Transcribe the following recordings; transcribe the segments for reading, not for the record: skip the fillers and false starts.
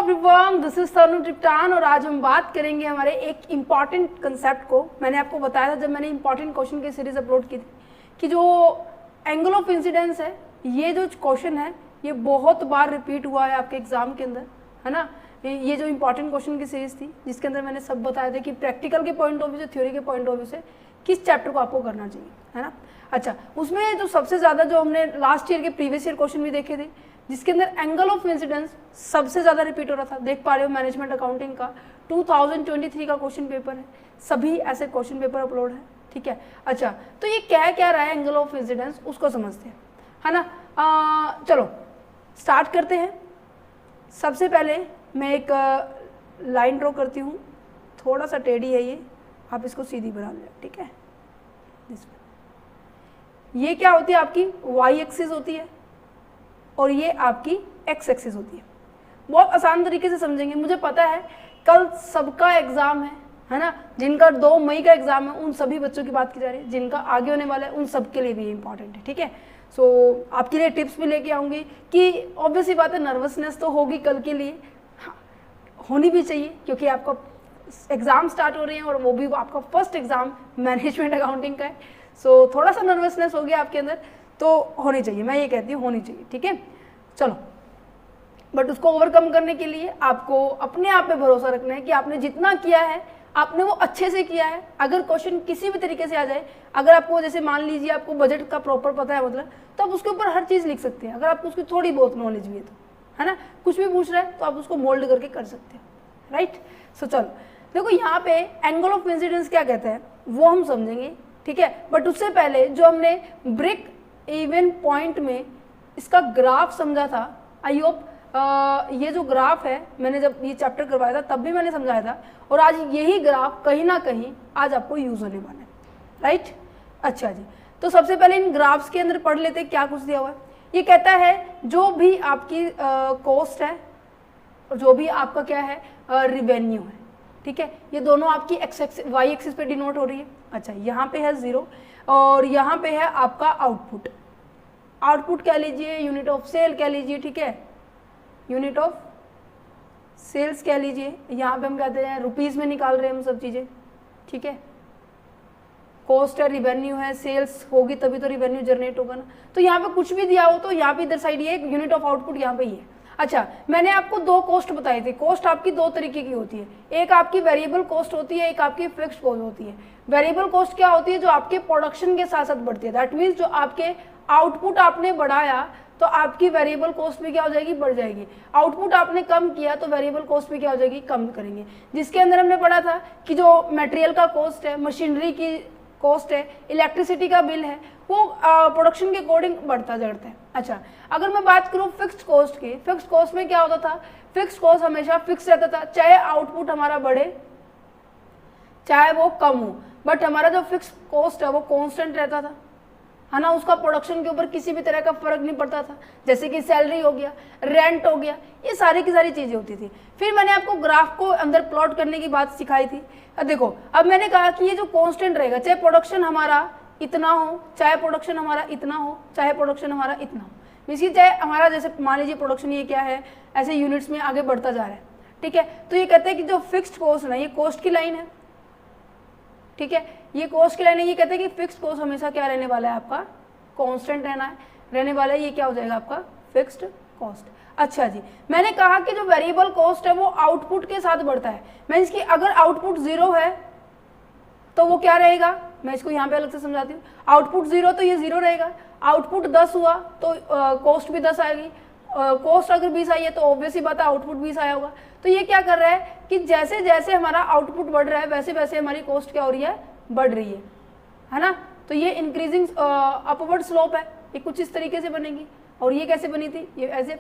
Everyone, this is तनु टिप्टान और आज हम बात करेंगे हमारे एक इम्पॉर्टेंट कंसेप्ट को। मैंने आपको बताया था जब मैंने इम्पॉर्टेंट क्वेश्चन की सीरीज अपलोड की थी कि जो एंगल ऑफ इंसिडेंस है, ये जो क्वेश्चन है ये बहुत बार रिपीट हुआ है आपके एग्जाम के अंदर, है ना। ये जो इम्पॉर्टेंट क्वेश्चन की सीरीज थी जिसके अंदर मैंने सब बताया था कि प्रैक्टिकल के पॉइंट ऑफ व्यू से, थ्योरी के पॉइंट ऑफ व्यू से किस चैप्टर को आपको करना चाहिए, है ना। अच्छा, उसमें जो सबसे ज़्यादा जो हमने लास्ट ईयर के प्रीवियस ईयर क्वेश्चन भी देखे थे जिसके अंदर एंगल ऑफ इंसिडेंस सबसे ज़्यादा रिपीट हो रहा था। देख पा रहे हो मैनेजमेंट अकाउंटिंग का 2023 का क्वेश्चन पेपर है, सभी ऐसे क्वेश्चन पेपर अपलोड है, ठीक है। अच्छा, तो ये क्या रहा है एंगल ऑफ इंसिडेंस, उसको समझते हैं, है ना। चलो स्टार्ट करते हैं। सबसे पहले मैं एक लाइन ड्रॉ करती हूँ, थोड़ा सा टेढ़ी है ये, आप इसको सीधी बना लें, ठीक है। ये क्या होती है, आपकी वाई एक्सिस होती है और ये आपकी एक्स एक्सिस होती है। बहुत आसान तरीके से समझेंगे। मुझे पता है कल सबका एग्जाम है ना। जिनका 2 मई का एग्जाम है उन सभी बच्चों की बात की जा रही है, जिनका आगे होने वाला है उन सब के लिए भी इंपॉर्टेंट है, ठीक है। सो आपके लिए टिप्स भी लेके आऊँगी कि ऑब्वियस ही बात है नर्वसनेस तो होगी कल के लिए, होनी भी चाहिए क्योंकि आपका एग्ज़ाम स्टार्ट हो रहे हैं और वो भी आपका फर्स्ट एग्ज़ाम मैनेजमेंट अकाउंटिंग का है। सो थोड़ा सा नर्वसनेस हो गया आपके अंदर तो होनी चाहिए, मैं ये कहती हूँ होनी चाहिए, ठीक है। चलो, बट उसको ओवरकम करने के लिए आपको अपने आप पे भरोसा रखना है कि आपने जितना किया है आपने वो अच्छे से किया है। अगर क्वेश्चन किसी भी तरीके से आ जाए, अगर आपको जैसे मान लीजिए आपको बजट का प्रॉपर पता है मतलब, तो आप उसके ऊपर हर चीज़ लिख सकते हैं। अगर आपको उसकी थोड़ी बहुत नॉलेज भी है तो, है ना, कुछ भी पूछ रहा है तो आप उसको मोल्ड करके कर सकते हैं, राइट। सो चलो देखो, यहाँ पे एंगल ऑफ इंसिडेंस क्या कहते हैं वो हम समझेंगे, ठीक है। बट उससे पहले जो हमने ब्रेक इवन पॉइंट में इसका ग्राफ समझा था, आई होप ये जो ग्राफ है मैंने जब ये चैप्टर करवाया था तब भी मैंने समझाया था और आज यही ग्राफ कहीं ना कहीं आज आपको यूज होने वाला है, राइट। अच्छा जी, तो सबसे पहले इन ग्राफ्स के अंदर पढ़ लेते हैं क्या कुछ दिया हुआ है। ये कहता है जो भी आपकी कॉस्ट है, जो भी आपका क्या है रिवेन्यू है, ठीक है, ये दोनों आपकी एक्स वाई एक्सिस पे डिनोट हो रही है। अच्छा, यहाँ पे है 0 और यहाँ पे है आपका आउटपुट। आउटपुट कह लीजिए, यूनिट ऑफ सेल कह लीजिए, ठीक है, यूनिट ऑफ सेल्स कह लीजिए। यहाँ पे हम कहते हैं रुपीज़ में निकाल रहे हैं हम सब चीज़ें, ठीक है। कॉस्ट है, रिवेन्यू है, सेल्स होगी तभी तो रिवेन्यू जनरेट होगा ना। तो यहाँ पे कुछ भी दिया हो तो यहाँ पे इधर साइड ये यूनिट ऑफ आउटपुट यहाँ पे ही है। अच्छा, मैंने आपको 2 कॉस्ट बताई थी। कॉस्ट आपकी 2 तरीके की होती है, एक आपकी वेरिएबल कॉस्ट होती है, एक आपकी फिक्स्ड कॉस्ट होती है। वेरिएबल कॉस्ट क्या होती है, जो आपके प्रोडक्शन के साथ साथ बढ़ती है। दैट मीन्स जो आपके आउटपुट आपने बढ़ाया तो आपकी वेरिएबल कॉस्ट भी क्या हो जाएगी, बढ़ जाएगी। आउटपुट आपने कम किया तो वेरिएबल कॉस्ट भी क्या हो जाएगी, कम करेंगे। जिसके अंदर हमने पढ़ा था कि जो मटेरियल का कॉस्ट है, मशीनरी की कॉस्ट है, इलेक्ट्रिसिटी का बिल है, वो प्रोडक्शन के अकॉर्डिंग बढ़ता जाता है। अच्छा, अगर मैं बात करूँ फिक्स्ड कॉस्ट की, फिक्स्ड कॉस्ट में क्या होता था, फिक्स्ड कॉस्ट हमेशा फिक्स रहता था, चाहे आउटपुट हमारा बढ़े चाहे वो कम हो, बट हमारा जो फिक्स्ड कॉस्ट है वो कांस्टेंट रहता था, है ना। उसका प्रोडक्शन के ऊपर किसी भी तरह का फर्क नहीं पड़ता था, जैसे कि सैलरी हो गया, रेंट हो गया, ये सारी की सारी चीजें होती थी। फिर मैंने आपको ग्राफ को अंदर प्लॉट करने की बात सिखाई थी। अब देखो, अब मैंने कहा कि ये जो कांस्टेंट रहेगा, चाहे प्रोडक्शन हमारा इतना हो, चाहे प्रोडक्शन हमारा इतना हो, चाहे प्रोडक्शन हमारा इतना हो, मींस चाहे हमारा जैसे मान लीजिए प्रोडक्शन ये क्या है, ऐसे यूनिट्स में आगे बढ़ता जा रहा है, ठीक है। तो ये कहते हैं कि जो फिक्स्ड कॉस्ट है ये कॉस्ट की लाइन है, ठीक है, ये कॉस्ट की लाइन है। ये कहते हैं कि फिक्स्ड कॉस्ट हमेशा क्या रहने वाला है, आपका कांस्टेंट रहने वाला है। ये क्या हो जाएगा आपका फिक्स्ड कॉस्ट। अच्छा जी, मैंने कहा कि जो वेरिएबल कॉस्ट है वो आउटपुट के साथ बढ़ता है। मैं इसकी अगर आउटपुट 0 है तो वो क्या रहेगा, मैं इसको यहाँ पे अलग से समझाती हूँ। आउटपुट 0 तो ये 0 रहेगा, आउटपुट 10 हुआ तो कॉस्ट भी 10 आएगी, कॉस्ट अगर 20 आई है तो ऑब्वियसली बात है आउटपुट 20 आया होगा। तो ये क्या कर रहा है कि जैसे जैसे हमारा आउटपुट बढ़ रहा है वैसे वैसे हमारी कॉस्ट क्या हो रही है, बढ़ रही है ना। तो ये इंक्रीजिंग अपवर्ड स्लोप है, ये कुछ इस तरीके से बनेगी। और ये कैसे बनी थी, ये ऐसे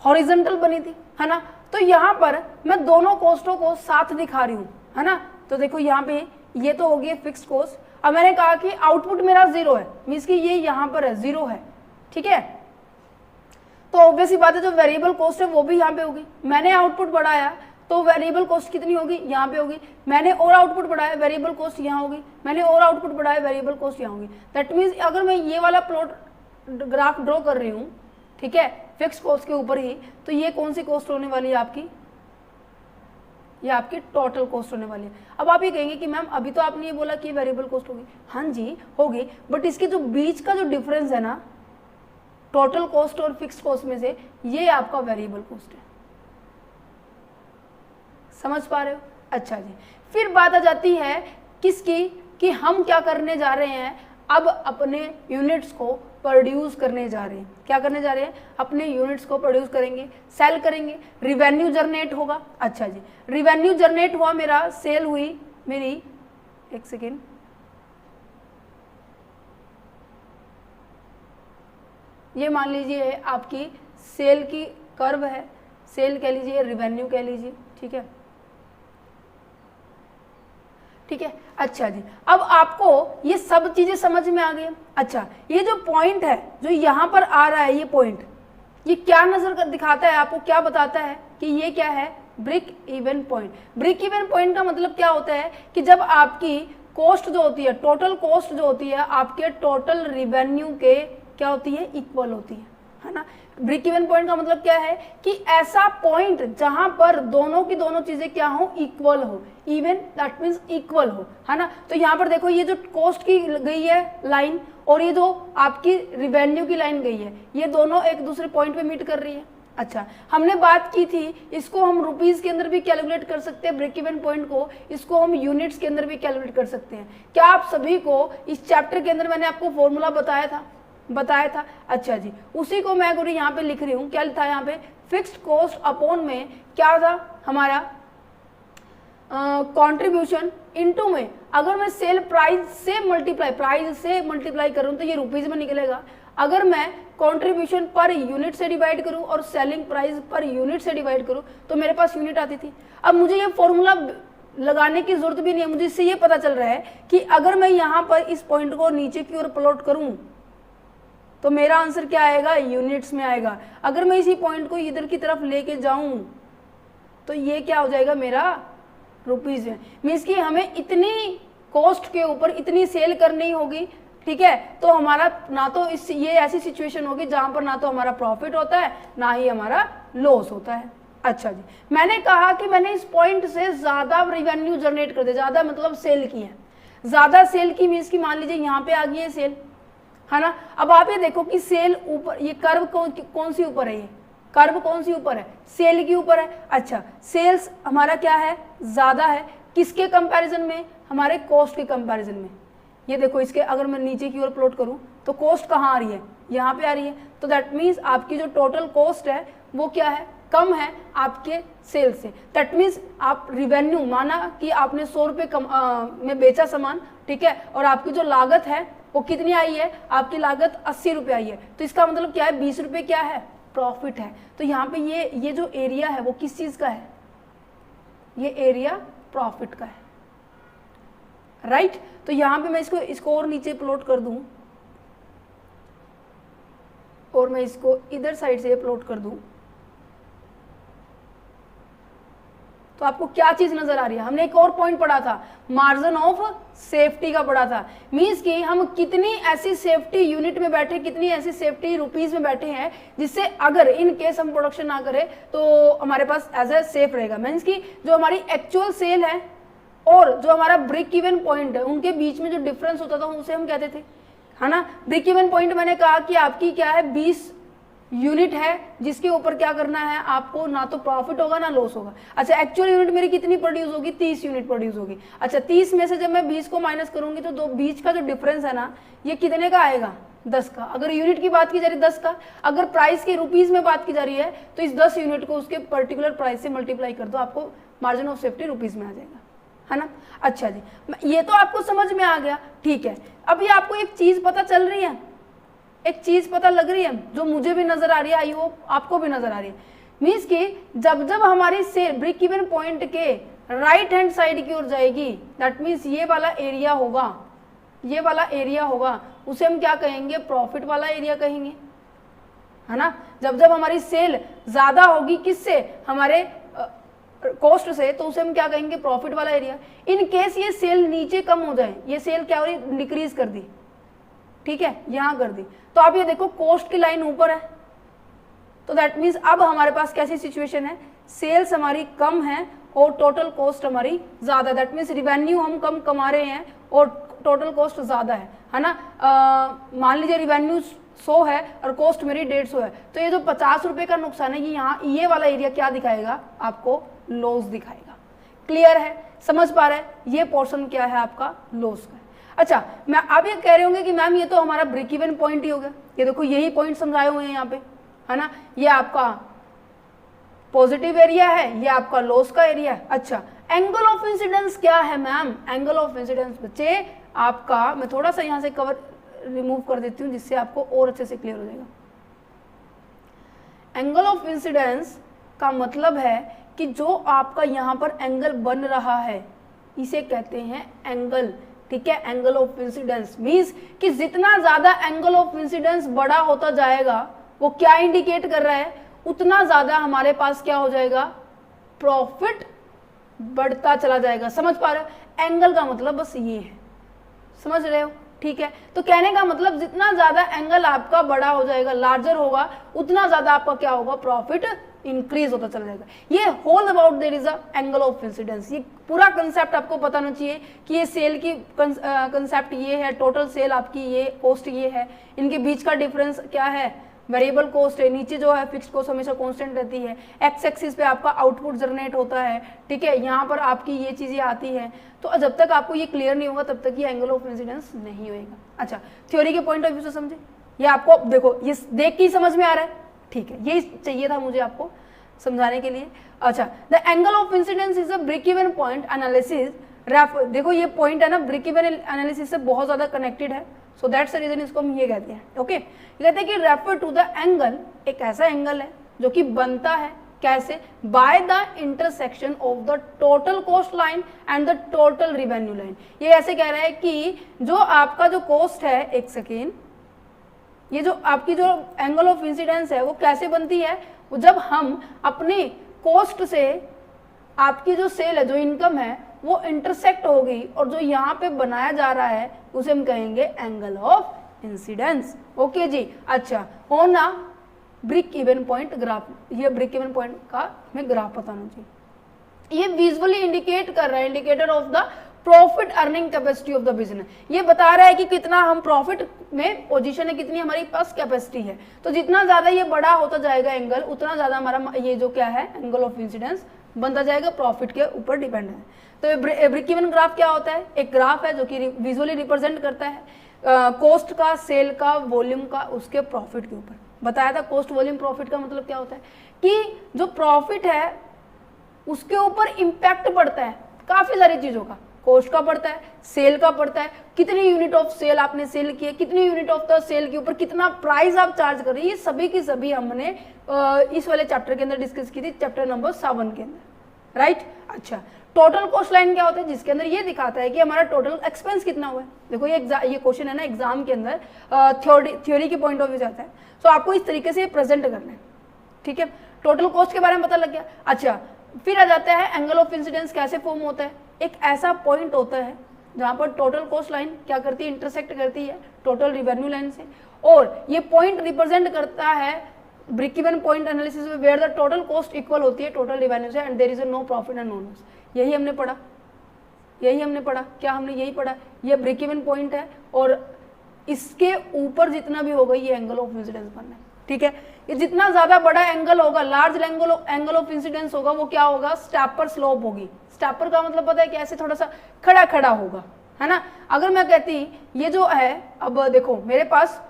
हॉरिजॉन्टल बनी थी, है ना। तो यहाँ पर मैं दोनों कॉस्टों को साथ दिखा रही हूँ, है ना। तो देखो यहाँ पे ये तो हो गई फिक्स्ड कॉस्ट। अब मैंने कहा कि आउटपुट मेरा 0 है, मीन्स कि ये यहाँ पर है 0 है, ठीक है। तो ऑब्वियसली बात है जो वेरिएबल कॉस्ट है वो भी यहाँ पे होगी। मैंने आउटपुट बढ़ाया तो वेरिएबल कॉस्ट कितनी होगी, यहाँ पे होगी। मैंने और आउटपुट बढ़ाया, वेरिएबल कॉस्ट यहाँ होगी। मैंने और आउटपुट बढ़ाया, वेरिएबल कॉस्ट यहाँ होगी। दैट मीन्स अगर मैं ये वाला प्लॉट ग्राफ ड्रॉ कर रही हूँ ठीक है, फिक्स कॉस्ट के ऊपर ही। तो ये कौन सी कॉस्ट होने वाली है आपकी, ये आपकी टोटल कॉस्ट होने वाली है। अब आप ये कहेंगे कि मैम अभी तो आपने ये बोला कि वेरिएबल कॉस्ट होगी, हाँ जी होगी, बट इसके जो बीच का जो डिफरेंस है ना टोटल कॉस्ट और फिक्स्ड कॉस्ट में से, ये आपका वेरिएबल कॉस्ट है। समझ पा रहे हो? अच्छा जी, फिर बात आ जाती है किसकी, कि हम क्या करने जा रहे हैं, अब अपने यूनिट्स को प्रोड्यूस करने जा रहे हैं। क्या करने जा रहे हैं, अपने यूनिट्स को प्रोड्यूस करेंगे, सेल करेंगे, रिवेन्यू जनरेट होगा। अच्छा जी, रिवेन्यू जनरेट हुआ मेरा, सेल हुई मेरी, एक सेकेंड, ये मान लीजिए आपकी सेल की कर्व है, सेल कह लीजिए, रिवेन्यू कह लीजिए, ठीक है, ठीक है। अच्छा जी, अब आपको ये सब चीजें समझ में आ गई। अच्छा, ये जो पॉइंट है जो यहाँ पर आ रहा है, ये पॉइंट, ये क्या नजर कर दिखाता है आपको, क्या बताता है कि ये क्या है, break even point. Break even point का मतलब क्या होता है कि जब आपकी कॉस्ट जो होती है, टोटल कॉस्ट जो होती है आपके टोटल रिवेन्यू के क्या होती है, इक्वल होती है ना। ब्रेक इवन पॉइंट का मतलब क्या है कि ऐसा पॉइंट जहां पर दोनों की दोनों चीजें क्या हो, इक्वल हो, इवन दैट मीन्स इक्वल हो, है ना। तो यहाँ पर देखो, ये जो कॉस्ट की गई है लाइन और ये जो आपकी रिवेन्यू की लाइन गई है, ये दोनों एक दूसरे पॉइंट पे मीट कर रही है। अच्छा, हमने बात की थी, इसको हम रुपीज के अंदर भी कैलकुलेट कर सकते हैं, ब्रेक इवन पॉइंट को, इसको हम यूनिट्स के अंदर भी कैलकुलेट कर सकते हैं। क्या आप सभी को इस चैप्टर के अंदर मैंने आपको फॉर्मूला बताया था? अच्छा जी, उसी को मैं गुरु यहाँ पे लिख रही हूँ। क्या था यहाँ पे, फिक्स्ड कॉस्ट अपॉन में क्या था हमारा, कंट्रीब्यूशन इनटू में अगर मैं सेल प्राइस से मल्टीप्लाई करूँ तो ये रुपीज में निकलेगा। अगर मैं कंट्रीब्यूशन पर यूनिट से डिवाइड करूँ और सेलिंग प्राइस पर यूनिट से डिवाइड करूँ तो मेरे पास यूनिट आती थी। अब मुझे ये फॉर्मूला लगाने की जरूरत भी नहीं है, मुझे इससे ये पता चल रहा है कि अगर मैं यहाँ पर इस पॉइंट को नीचे की ओर प्लॉट करूँ तो मेरा आंसर क्या आएगा, यूनिट्स में आएगा। अगर मैं इसी पॉइंट को इधर की तरफ लेके जाऊं तो ये क्या हो जाएगा, मेरा रुपीज में। मीन्स कि हमें इतनी कॉस्ट के ऊपर इतनी सेल करनी होगी, ठीक है, तो हमारा ना तो इस ये ऐसी सिचुएशन होगी जहां पर ना तो हमारा प्रॉफिट होता है ना ही हमारा लॉस होता है। अच्छा जी, मैंने कहा कि मैंने इस पॉइंट से ज्यादा रेवेन्यू जनरेट कर दिया, ज्यादा मतलब सेल की है, ज्यादा सेल की मीन्स की मान लीजिए यहाँ पे आ गई है सेल, है ना। अब आप ये देखो कि सेल ऊपर, ये कर्व कौन सी ऊपर है, ये कर्व कौन सी ऊपर है, सेल की ऊपर है। अच्छा, सेल्स हमारा क्या है, ज्यादा है, किसके कंपैरिजन में, हमारे कॉस्ट के कंपैरिजन में। ये देखो, इसके अगर मैं नीचे की ओर प्लॉट करूं तो कॉस्ट कहाँ आ रही है, यहाँ पे आ रही है। तो दैट मीन्स आपकी जो टोटल कॉस्ट है वो क्या है, कम है आपके सेल से। दैट मीन्स आप रिवेन्यू, माना कि आपने 100 रुपये में बेचा सामान, ठीक है, और आपकी जो लागत है वो कितनी आई है, आपकी लागत 80 रुपये आई है, तो इसका मतलब क्या है, 20 रुपये क्या है, प्रॉफिट है। तो यहाँ पे ये जो एरिया है वो किस चीज का है, ये एरिया प्रॉफिट का है, राइट। तो यहाँ पे मैं इसको और नीचे प्लॉट कर दूं और मैं इसको इधर साइड से प्लॉट कर दूं तो आपको क्या चीज नजर आ रही है। हमने एक और पॉइंट पढ़ा था, मार्जिन ऑफ सेफ्टी का पढ़ा था। मींस कि हम कितनी ऐसी सेफ्टी यूनिट में बैठे, कितनी ऐसी सेफ्टी रुपीज में बैठे हैं जिससे अगर इन केस हम प्रोडक्शन ना करें तो हमारे पास एज ए सेफ रहेगा। मीन्स कि जो हमारी एक्चुअल सेल है और जो हमारा ब्रेक इवन पॉइंट है उनके बीच में जो डिफरेंस होता था उसे हम कहते थे, है ना। ब्रेक इवन पॉइंट मैंने कहा कि आपकी क्या है, 20 यूनिट है जिसके ऊपर क्या करना है आपको, ना तो प्रॉफिट होगा ना लॉस होगा। अच्छा, एक्चुअल यूनिट मेरी कितनी प्रोड्यूस होगी, 30 यूनिट प्रोड्यूस होगी। अच्छा, 30 में से जब मैं 20 को माइनस करूंगी तो दो बीच का जो डिफरेंस है ना, ये कितने का आएगा, 10 का। अगर यूनिट की बात की जा रही है 10 का, अगर प्राइस के रुपीज में बात की जा रही है तो इस 10 यूनिट को उसके पर्टिकुलर प्राइस से मल्टीप्लाई कर दो, आपको मार्जिन ऑफ सेफ्टी रुपीज में आ जाएगा, है ना। अच्छा जी, ये तो आपको समझ में आ गया, ठीक है। अभी आपको एक चीज पता चल रही है, एक चीज पता लग रही है जो मुझे भी नजर आ रही है, आई होप आपको भी नजर आ रही है। मीन्स कि जब जब हमारी सेल ब्रेक इवन पॉइंट के राइट हैंड साइड की ओर जाएगी, दैट मीन्स ये वाला एरिया होगा, ये वाला एरिया होगा, उसे हम क्या कहेंगे, प्रॉफिट वाला एरिया कहेंगे, है ना। जब जब हमारी सेल ज्यादा होगी किससे, हमारे कॉस्ट से, तो उसे हम क्या कहेंगे, प्रॉफिट वाला एरिया। इन केस ये सेल नीचे कम हो जाए, ये सेल क्या हो रही, डिक्रीज कर दी, ठीक है, यहां कर दी, तो आप ये देखो कॉस्ट की लाइन ऊपर है, तो दैट मीन्स अब हमारे पास कैसी सिचुएशन है, सेल्स हमारी कम है और टोटल कॉस्ट हमारी ज़्यादा, दैट मीन्स रिवेन्यू हम कम कमा रहे हैं और टोटल कॉस्ट ज़्यादा है ना। मान लीजिए रिवेन्यू 100 है और कॉस्ट मेरी 150 है, तो ये जो 50 रुपये का नुकसान है, ये यहाँ ये वाला एरिया क्या दिखाएगा आपको, लॉस दिखाएगा। क्लियर है, समझ पा रहे हैं, ये पोर्शन क्या है आपका, लॉस का है। अच्छा, मैं आप ये कह रहे होंगे कि मैम ये तो हमारा ब्रेक इवन पॉइंट ही हो गया, ये देखो यही पॉइंट समझाए हुए हैं यहाँ पे, है ना, ये आपका पॉजिटिव एरिया है, ये आपका लॉस का एरिया है। अच्छा, एंगल ऑफ इंसिडेंस क्या है मैम, एंगल ऑफ इंसिडेंस बच्चे आपका, मैं थोड़ा सा यहाँ से कवर रिमूव कर देती हूँ जिससे आपको और अच्छे से क्लियर हो जाएगा। एंगल ऑफ इंसिडेंस का मतलब है कि जो आपका यहाँ पर एंगल बन रहा है इसे कहते हैं एंगल, ठीक है। एंगल ऑफ इंसिडेंस मीन्स कि जितना ज्यादा एंगल ऑफ इंसिडेंस बड़ा होता जाएगा, वो क्या इंडिकेट कर रहा है, उतना ज्यादा हमारे पास क्या हो जाएगा, प्रॉफिट बढ़ता चला जाएगा। समझ पा रहे हो, एंगल का मतलब बस ये है, समझ रहे हो, ठीक है। तो कहने का मतलब जितना ज्यादा एंगल आपका बड़ा हो जाएगा, लार्जर होगा, उतना ज्यादा आपका क्या होगा, प्रॉफिट इंक्रीज होता चला जाएगा। ये whole about there is a angle of incidence. ये पूरा कंसेप्ट आपको पता होना चाहिए कि ये सेल की कंसेप्ट ये है, टोटल सेल आपकी ये, कॉस्ट ये है, इनके बीच का डिफरेंस क्या है, वेरिएबल कॉस्ट है, नीचे जो है फिक्स्ड कॉस्ट हमेशा कांस्टेंट रहती है, एक्स एक्सिस पे आपका आउटपुट जनरेट होता है, ठीक है, यहाँ पर आपकी ये चीजें आती हैं। तो जब तक आपको ये क्लियर नहीं होगा तब तक ये एंगल ऑफ इंसिडेंस नहीं होगा। अच्छा, थ्योरी के पॉइंट ऑफ व्यू से समझे, ये आपको देखो ये देख के ही समझ में आ रहा है, ठीक है, ये चाहिए था मुझे आपको समझाने के लिए। अच्छा, the angle of incidence is a break even point analysis, देखो ये पॉइंट है ना, ब्रेक इवन एनालिसिस से बहुत ज्यादा कनेक्टेड है, सो दैट्स द रीजन इसको हम ये कहते हैं। ओके, कहते हैं कि रेफर टू द एंगल, एक ऐसा एंगल है जो कि बनता है कैसे, by the intersection of the total cost line and the total revenue line. ये ऐसे कह रहा है कि जो आपका जो कॉस्ट है, एक सेकेंड, ये जो आपकी जो एंगल ऑफ इंसिडेंस है वो कैसे बनती है, वो जब हम अपनी कॉस्ट से आपकी जो सेल है, जो इनकम है, वो इंटरसेक्ट होगी और जो यहाँ पे बनाया जा रहा है उसे हम कहेंगे एंगल ऑफ इंसिडेंस। ओके जी। अच्छा, होना ब्रेक इवन पॉइंट ग्राफ, ये ब्रेक इवन पॉइंट का हमें ग्राफ पता होना चाहिए। ये विजुअली इंडिकेट कर रहा है, indicator of the profit earning capacity of the business. ये बता रहा है कि कितना हम प्रॉफिट में पोजीशन है, कितनी हमारी पास कैपेसिटी है। तो जितना ज्यादा ये बड़ा होता जाएगा एंगल, उतना ज्यादा हमारा ये जो क्या है एंगल ऑफ इंसिडेंस बनता जाएगा, प्रॉफिट के ऊपर डिपेंड है। तो ब्रेक इवन ग्राफ क्या होता है, एक ग्राफ है जो कि विजुअली रिप्रेजेंट करता है कॉस्ट का, सेल का, वॉल्यूम का, उसके प्रॉफिट के ऊपर। बताया था कॉस्ट वॉल्यूम प्रॉफिट का मतलब क्या होता है कि जो प्रॉफिट है उसके ऊपर इंपैक्ट पड़ता है काफी सारी चीजों का, कॉस्ट का पड़ता है, सेल का पड़ता है, कितनी यूनिट ऑफ सेल आपने सेल की है, कितनी यूनिट ऑफ द सेल के ऊपर कितना प्राइस आप चार्ज कर रहे हैं, ये सभी की सभी हमने इस वाले चैप्टर के अंदर डिस्कस की थी, चैप्टर नंबर 7 के अंदर, राइट। अच्छा, टोटल कॉस्ट लाइन क्या होता है, जिसके अंदर ये दिखाता है कि हमारा टोटल एक्सपेंस कितना हुआ है। देखो ये क्वेश्चन है ना एग्जाम के अंदर, थ्योरी के पॉइंट ऑफ व्यू से आता है, तो आपको इस तरीके से प्रेजेंट करना है, ठीक है। टोटल कॉस्ट के बारे में पता लग गया। अच्छा, फिर आ जाता है एंगल ऑफ इंसिडेंस कैसे फॉर्म होता है। एक ऐसा पॉइंट होता है जहां पर टोटल कॉस्ट लाइन क्या करती है, इंटरसेक्ट करती है टोटल रिवेन्यू लाइन से, और ये पॉइंट रिप्रेजेंट करता है ब्रेक इवन पॉइंट एनालिसिस में where the total cost equal होती है टोटल रिवेन्यू से and there is no profit and no loss. यही हमने पढ़ा, क्या हमने यही पढ़ा, ये ब्रेक इवन पॉइंट है और इसके ऊपर जितना भी होगा ये एंगल ऑफ इंसिडेंस बनना है, ठीक है। ये जितना ज्यादा बड़ा एंगल होगा, लार्ज एंगल ऑफ इंसिडेंस होगा, वो क्या होगा, स्टेपर स्लोप होगी। स्टेपर का मतलब पता है कि ऐसे थोड़ा सा खड़ा खड़ा होगा, है ना। अगर मैं कहती ये जो है, अब देखो मेरे पास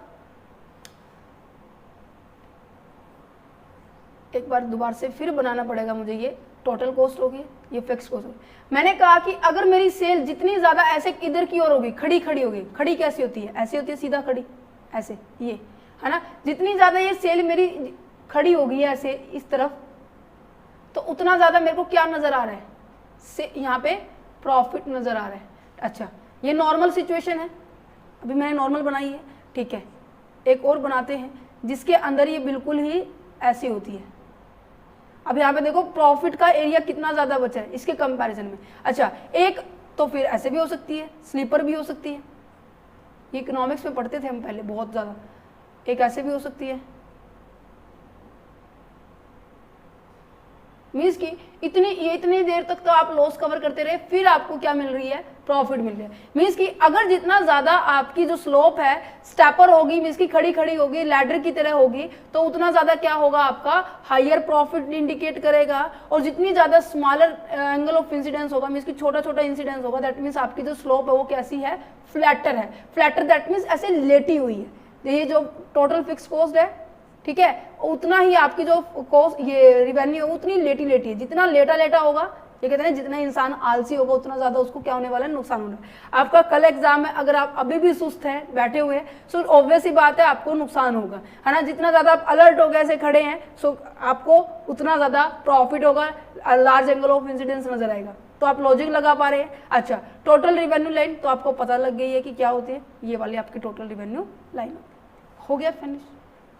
एक बार दोबारा से फिर बनाना पड़ेगा मुझे, ये टोटल कॉस्ट होगी, ये फिक्स कॉस्ट होगी। मैंने कहा कि अगर मेरी सेल जितनी ज्यादा ऐसे इधर की ओर होगी, खड़ी खड़ी होगी, खड़ी कैसी होती है, ऐसी होती है सीधा खड़ी, ऐसे, ये है ना, जितनी ज्यादा ये सेल मेरी खड़ी होगी ऐसे इस तरफ, तो उतना ज्यादा मेरे को क्या नजर आ रहा है, से यहाँ पे प्रॉफिट नजर आ रहा है। अच्छा, ये नॉर्मल सिचुएशन है, अभी मैंने नॉर्मल बनाई है, ठीक है। एक और बनाते हैं जिसके अंदर ये बिल्कुल ही ऐसी होती है। अब यहाँ पे देखो प्रॉफिट का एरिया कितना ज्यादा बचा है इसके कंपैरिजन में। अच्छा, एक तो फिर ऐसे भी हो सकती है, स्लीपर भी हो सकती है, ये इकोनॉमिक्स में पढ़ते थे हम पहले बहुत ज्यादा। एक ऐसे भी हो सकती है, मीन्स कि इतनी देर तक तो आप लॉस कवर करते रहे, फिर आपको क्या मिल रही है, प्रॉफिट मिल रहा है। मीन्स कि अगर जितना ज्यादा आपकी जो स्लोप है स्टेपर होगी, मीन्स की खड़ी खड़ी होगी, लैडर की तरह होगी, तो उतना ज्यादा क्या होगा, आपका हायर प्रॉफिट इंडिकेट करेगा। और जितनी ज्यादा स्मॉलर एंगल ऑफ इंसिडेंस होगा, मीन्स की छोटा छोटा इंसिडेंस होगा, दैट मीन्स आपकी जो स्लोप है वो कैसी है, फ्लैटर है। फ्लैटर दैट मीन्स ऐसे लेटी हुई है। ये जो टोटल फिक्स कॉस्ट है, ठीक है, उतना ही आपकी जो कॉस्ट ये रिवेन्यू है उतनी लेटी लेटी है। जितना लेटा लेटा होगा, ये कहते हैं जितना इंसान आलसी होगा उतना ज्यादा उसको क्या होने वाला है, नुकसान होना है। आपका कल एग्जाम है, अगर आप अभी भी सुस्त हैं, बैठे हुए हैं, सो ऑब्वियस ही बात है आपको नुकसान होगा, है ना। जितना ज्यादा आप अलर्ट हो गए ऐसे खड़े हैं, सो आपको उतना ज्यादा प्रॉफिट होगा, लार्ज एंगल ऑफ इंसिडेंस नजर आएगा। तो आप लॉजिक लगा पा रहे हैं। अच्छा, टोटल रिवेन्यू लाइन तो आपको पता लग गई है कि क्या होती है, ये वाली आपकी टोटल रिवेन्यू लाइन हो गया, फिनिश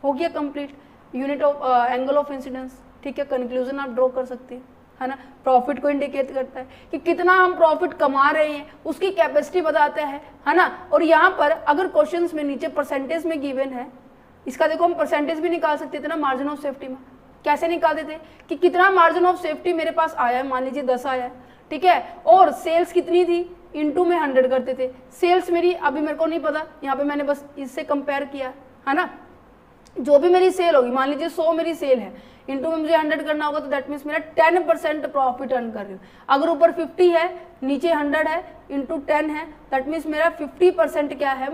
हो गया, complete. Unit of angle of incidence, ठीक है, कंक्लूजन आप ड्रॉ कर सकते हैं, है ना। प्रॉफिट को इंडिकेट करता है कि कितना हम प्रॉफिट कमा रहे हैं, उसकी कैपेसिटी बताता है ना। और यहाँ पर अगर क्वेश्चंस में नीचे परसेंटेज में गिवन है, इसका देखो हम परसेंटेज भी निकाल सकते थे ना मार्जिन ऑफ सेफ्टी में। कैसे निकालते थे कि कितना मार्जिन ऑफ सेफ्टी मेरे पास आया है, मान लीजिए 10 आया है, ठीक है, और सेल्स कितनी थी, इनटू में 100 करते थे। सेल्स मेरी अभी मेरे को नहीं पता, यहाँ पे मैंने बस इससे कंपेयर किया, है ना। जो भी मेरी सेल होगी, मान लीजिए 100 मेरी सेल है, इनटू में मुझे 100 करना होगा, तो दैट मीन्स मेरा 10% प्रॉफिट अर्न कर रही हूँ। अगर ऊपर 50 है, नीचे 100 है, इनटू 10 है, दैट मीन्स मेरा 50% क्या है,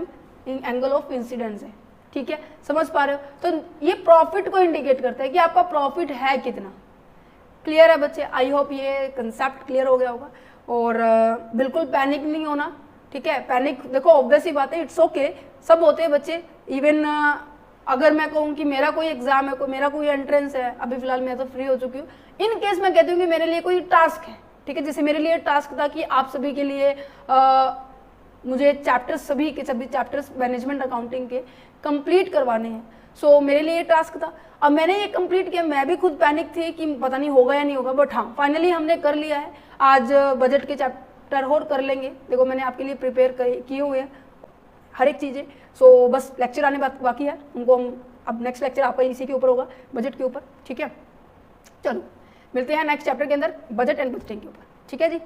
एंगल ऑफ इंसिडेंस है, ठीक है। समझ पा रहे हो। तो ये प्रॉफिट को इंडिकेट करता है कि आपका प्रॉफिट है कितना। क्लियर है बच्चे? आई होप ये कंसेप्ट क्लियर हो गया होगा। और बिल्कुल पैनिक नहीं होना, ठीक है। पैनिक देखो ऑब्वियस ही बात है, इट्स ओके, सब होते हैं बच्चे। इवन अगर मैं कहूँ कि मेरा कोई एग्जाम है, मेरा कोई एंट्रेंस है, अभी फिलहाल मैं तो फ्री हो चुकी हूँ, इन केस मैं कहती हूँ कि मेरे लिए कोई टास्क है, ठीक है। जैसे मेरे लिए टास्क था कि आप सभी के लिए मुझे चैप्टर्स, सभी के सभी चैप्टर्स मैनेजमेंट अकाउंटिंग के कंप्लीट करवाने हैं। सो मेरे लिए ये टास्क था। अब मैंने ये कंप्लीट किया, मैं भी खुद पैनिक थी कि पता नहीं होगा या नहीं होगा, बट हाँ फाइनली हमने कर लिया है। आज बजट के चैप्टर और कर लेंगे। देखो मैंने आपके लिए प्रिपेयर किए हुए हैं हर एक चीज़ें। सो बस लेक्चर आने बाकी है, उनको हम अब नेक्स्ट लेक्चर आपका इसी के ऊपर होगा, बजट के ऊपर, ठीक है। चलो मिलते हैं नेक्स्ट चैप्टर के अंदर, बजट एंड बजटिंग के ऊपर, ठीक है जी।